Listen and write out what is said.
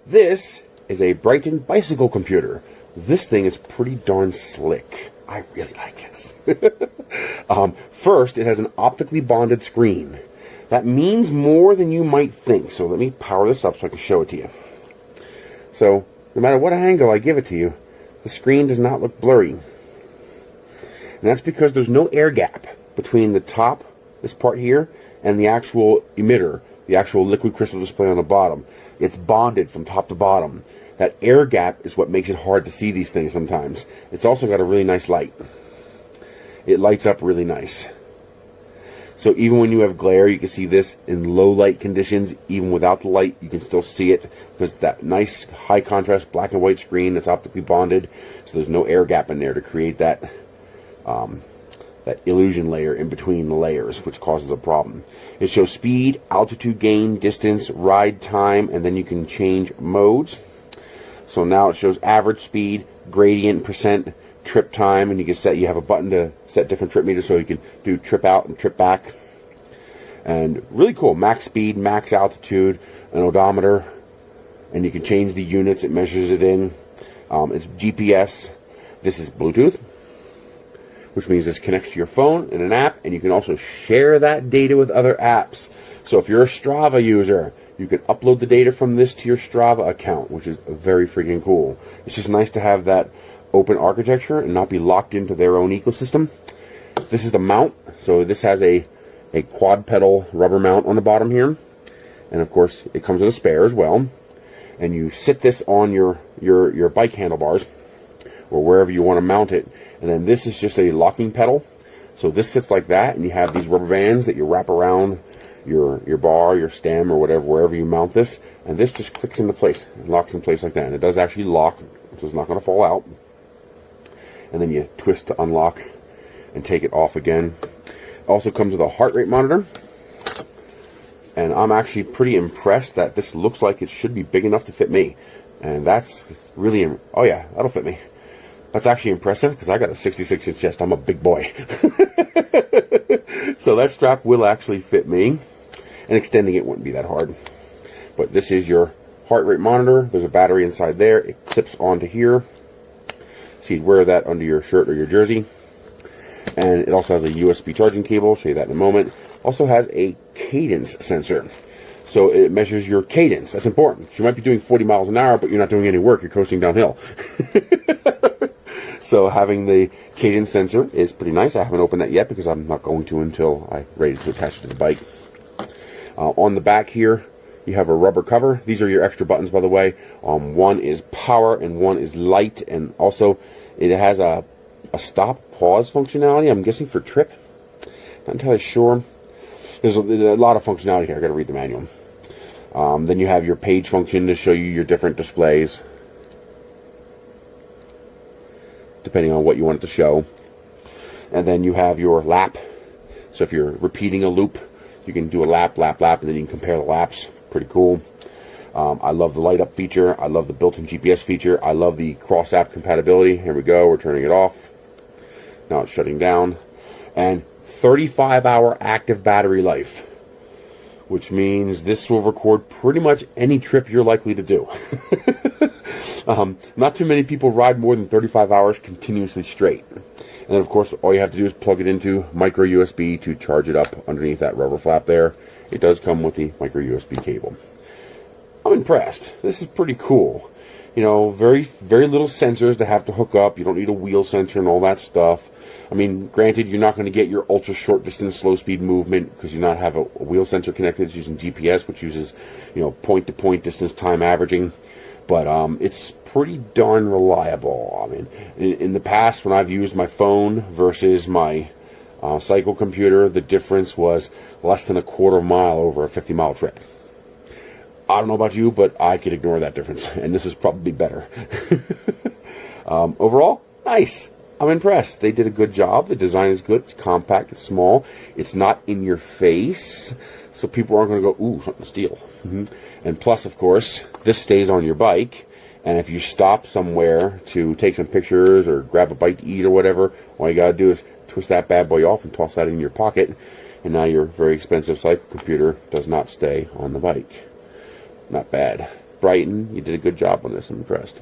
This is a Bryton bicycle computer. This thing is pretty darn slick. I really like it. First, it has an optically bonded screen. That means more than you might think. So let me power this up so I can show it to you. So no matter what angle I give it to you, the screen does not look blurry. And that's because there's no air gap between the top, this part here, and the actual emitter, the actual liquid crystal display on the bottom. It's bonded from top to bottom. That air gap is what makes it hard to see these things sometimes. It's also got a really nice light. It lights up really nice. So even when you have glare, you can see this in low light conditions. Even without the light, you can still see it because it's that nice high contrast black and white screen that's optically bonded. So there's no air gap in there to create that that illusion layer in between the layers, which causes a problem. It shows speed, altitude gain, distance, ride time, and then you can change modes. So now it shows average speed, gradient, percent, trip time, and you can set, you have a button to set different trip meters so you can do trip out and trip back. And really cool, max speed, max altitude, an odometer, and you can change the units it measures it in. It's GPS. This is Bluetooth, which means this connects to your phone in an app, and you can also share that data with other apps. So if you're a Strava user, you can upload the data from this to your Strava account, which is very freaking cool. It's just nice to have that open architecture and not be locked into their own ecosystem. This is the mount. So this has a quad pedal rubber mount on the bottom here. And of course, it comes with a spare as well. And you sit this on your bike handlebars or wherever you want to mount it. And then this is just a locking pedal. So this sits like that, and you have these rubber bands that you wrap around your bar, your stem, or whatever, wherever you mount this. And this just clicks into place. It locks in place like that. And it does actually lock, so it's not going to fall out. And then you twist to unlock and take it off again. It also comes with a heart rate monitor. And I'm actually pretty impressed that this looks like it should be big enough to fit me. And that's really, oh yeah, that'll fit me. That's actually impressive because I got a 66-inch chest. I'm a big boy. So that strap will actually fit me. And extending it wouldn't be that hard. But this is your heart rate monitor. There's a battery inside there. It clips onto here. So you'd wear that under your shirt or your jersey. And it also has a USB charging cable. I'll show you that in a moment. Also has a cadence sensor. So it measures your cadence. That's important. You might be doing 40 miles an hour, but you're not doing any work. You're coasting downhill. So having the cadence sensor is pretty nice. I haven't opened that yet because I'm not going to until I'm ready to attach it to the bike. On the back here, you have a rubber cover. These are your extra buttons, by the way. One is power and one is light. And also, it has a stop-pause functionality. I'm guessing for trip. Not entirely sure. There's a lot of functionality here. I got to read the manual. Then you have your page function to show you your different displays, depending on what you want it to show. And then you have your lap. So if you're repeating a loop, you can do a lap, and then you can compare the laps. Pretty cool. I love the light up feature. I love the built-in GPS feature. I love the cross-app compatibility. Here we go. We're turning it off. Now it's shutting down. And 35-hour active battery life, which means this will record pretty much any trip you're likely to do. Not too many people ride more than 35 hours continuously straight. And then, of course, all you have to do is plug it into micro USB to charge it up underneath that rubber flap there. It does come with the micro USB cable. I'm impressed. This is pretty cool. You know, very, very little sensors to have to hook up. You don't need a wheel sensor and all that stuff. I mean, granted, you're not going to get your ultra short distance slow speed movement because you not have a wheel sensor connected. It's using GPS, which uses, you know, point to point distance time averaging. But it's pretty darn reliable. I mean, in the past, when I've used my phone versus my cycle computer, the difference was less than a quarter mile over a 50-mile trip. I don't know about you, but I could ignore that difference, and this is probably better. Overall, nice. I'm impressed. They did a good job. The design is good. It's compact. It's small. It's not in your face, so people aren't going to go, ooh, something to steal. And plus, of course, this stays on your bike, and if you stop somewhere to take some pictures or grab a bite to eat or whatever, all you got to do is twist that bad boy off and toss that in your pocket, and now your very expensive cycle computer does not stay on the bike. Not bad. Bryton, you did a good job on this. I'm impressed.